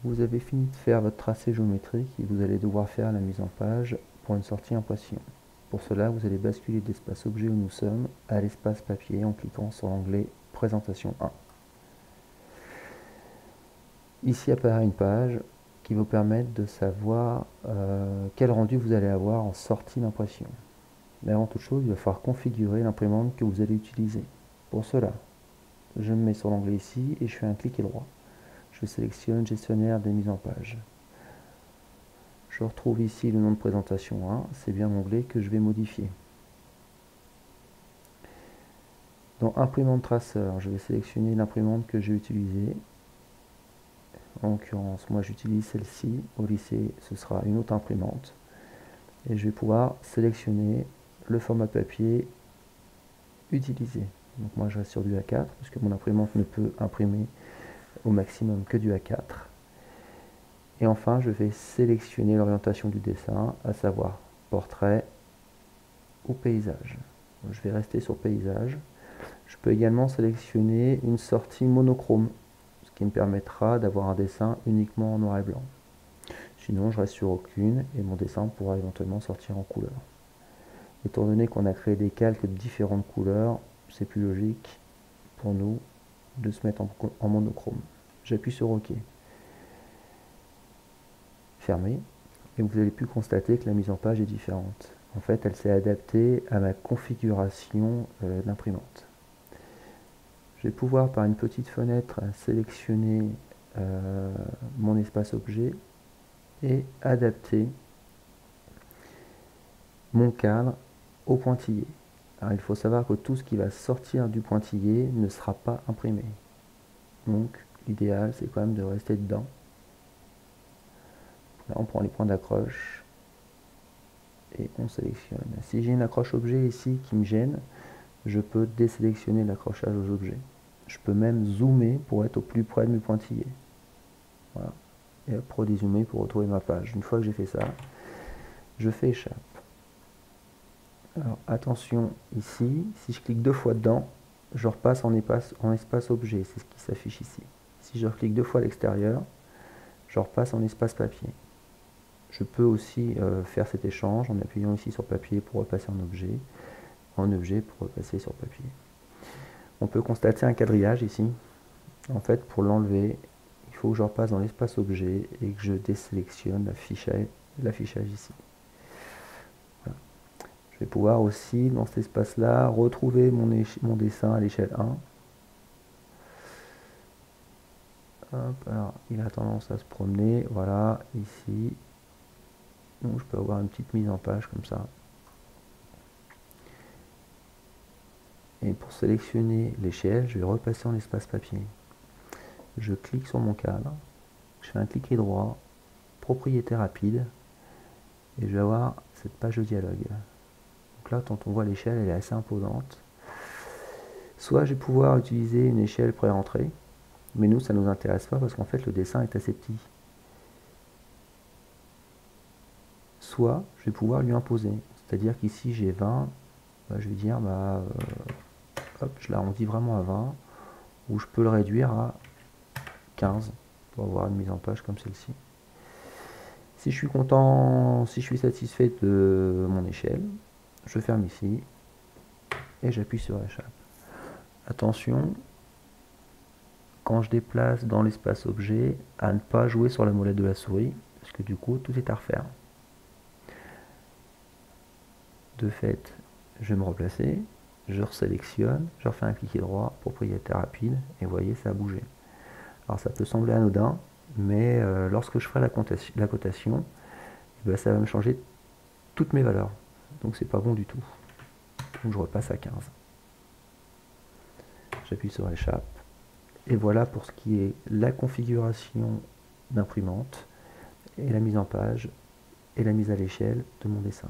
vous avez fini de faire votre tracé géométrique et vous allez devoir faire la mise en page pour une sortie impression. Pour cela, vous allez basculer de l'espace objet où nous sommes à l'espace papier en cliquant sur l'onglet Présentation 1. Ici apparaît une page qui vous permet de savoir quel rendu vous allez avoir en sortie d'impression. Mais avant toute chose, il va falloir configurer l'imprimante que vous allez utiliser. Pour cela, je me mets sur l'onglet ici et je fais un clic droit. Je sélectionne Gestionnaire des mises en page. Je retrouve ici le nom de présentation 1, c'est bien l'onglet que je vais modifier. Dans Imprimante traceur, je vais sélectionner l'imprimante que j'ai utilisée. En l'occurrence, moi j'utilise celle-ci. Au lycée, ce sera une autre imprimante. Et je vais pouvoir sélectionner le format papier utilisé. Donc moi je reste sur du A4, puisque mon imprimante ne peut imprimer au maximum que du A4. Et enfin, je vais sélectionner l'orientation du dessin, à savoir portrait ou paysage. Je vais rester sur paysage. Je peux également sélectionner une sortie monochrome, ce qui me permettra d'avoir un dessin uniquement en noir et blanc. Sinon, je reste sur aucune et mon dessin pourra éventuellement sortir en couleur. Étant donné qu'on a créé des calques de différentes couleurs, c'est plus logique pour nous de se mettre en monochrome. J'appuie sur OK. Fermé. Et vous allez pu constater que la mise en page est différente. En fait, elle s'est adaptée à ma configuration d'imprimante. Je vais pouvoir, par une petite fenêtre, sélectionner mon espace objet et adapter mon cadre au pointillé. Alors, il faut savoir que tout ce qui va sortir du pointillé ne sera pas imprimé. Donc, l'idéal, c'est quand même de rester dedans. Là, on prend les points d'accroche et on sélectionne. Si j'ai une accroche objet ici qui me gêne, je peux désélectionner l'accrochage aux objets. Je peux même zoomer pour être au plus près de mes pointillés. Voilà. Et après dézoomer pour retrouver ma page. Une fois que j'ai fait ça, je fais échappe. Alors attention ici, si je clique deux fois dedans, je repasse en espace objet, c'est ce qui s'affiche ici. Si je clique deux fois à l'extérieur, je repasse en espace papier. Je peux aussi faire cet échange en appuyant ici sur papier pour repasser en objet pour repasser sur papier. On peut constater un quadrillage ici. En fait, pour l'enlever, il faut que je repasse dans l'espace objet et que je désélectionne l'affichage ici. Voilà. Je vais pouvoir aussi, dans cet espace-là, retrouver mon dessin à l'échelle 1. Hop, alors, il a tendance à se promener, voilà, ici. Donc, je peux avoir une petite mise en page comme ça. Et pour sélectionner l'échelle, je vais repasser en espace papier. Je clique sur mon cadre, je fais un clic droit, propriété rapide, et je vais avoir cette page de dialogue. Donc là, quand on voit l'échelle, elle est assez imposante. Soit je vais pouvoir utiliser une échelle pré-rentrée, mais nous, ça ne nous intéresse pas parce qu'en fait, le dessin est assez petit. Soit je vais pouvoir lui imposer, c'est-à-dire qu'ici j'ai 20, je vais dire, hop, je l'arrondis vraiment à 20, ou je peux le réduire à 15 pour avoir une mise en page comme celle-ci. Si je suis content, si je suis satisfait de mon échelle, je ferme ici et j'appuie sur échappe. Attention, quand je déplace dans l'espace objet, à ne pas jouer sur la molette de la souris, parce que du coup, tout est à refaire. De fait, je vais me replacer, je resélectionne, je refais un clic droit, propriété rapide, et vous voyez, ça a bougé. Alors ça peut sembler anodin, mais lorsque je ferai la cotation, ça va me changer toutes mes valeurs. Donc c'est pas bon du tout. Donc je repasse à 15. J'appuie sur échappe. Et voilà pour ce qui est la configuration d'imprimante et la mise en page et la mise à l'échelle de mon dessin.